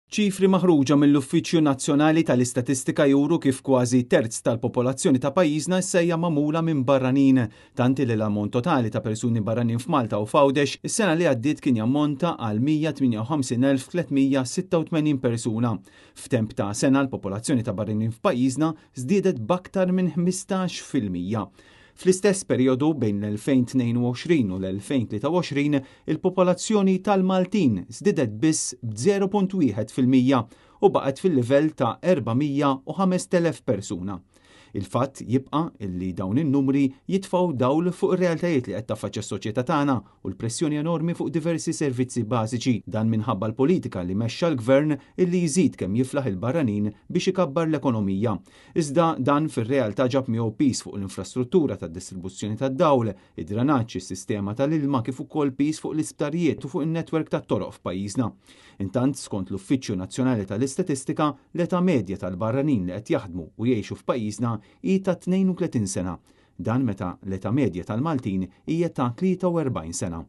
Ċifri maħruġa mill-Uffiċċju Nazzjonali tal-Istatistika juru kif kważi terz tal-popolazzjoni ta' pajjiżna issejja magħmula minn barranin, tanti li l-ammont totali ta' persuni barranin f'Malta u f'Għawdex is-sena li għaddiet kien jammonta għal 158,386 persuna. F'temp ta' sena l-popolazzjoni ta' barranin f'pajjiżna żdiedet b'aktar minn 15%. Fl-istess perjodu bejn l-2022 u l-2023 il-popolazzjoni tal-Maltin żdiedet biss b'0.1% u baqgħet fil-livell ta' 405,000 persuna. Il-fatt jibqa' illi dawn in-numri jitfgħu dawl fuq ir-realtajiet li qed taffaċċja s-soċjetà tagħna u l-pressjoni enormi fuq diversi servizzi bażiċi, dan minħabba l-politika li mexxa l-Gvern illi jżid kemm jiflaħ il-barranin biex ikabbar l-ekonomija. Iżda dan fir-realtà ġab miegħu piż fuq l-infrastruttura tad-distribuzzjoni tad-dawl, id-dranaġġ, is-sistema tal-ilma kif ukoll piż fuq l-isptarijiet u fuq in-netwerk tat-toroq f'pajjiżna. Intant skont l-Uffiċċju Nazzjonali tal-Istatistika l-età medja tal-barranin li qed jaħdmu u jgħixu f'pajjiżna hi ta' 32 sena. Dan meta l-età medja tal-Maltin hija ta' 43 sena.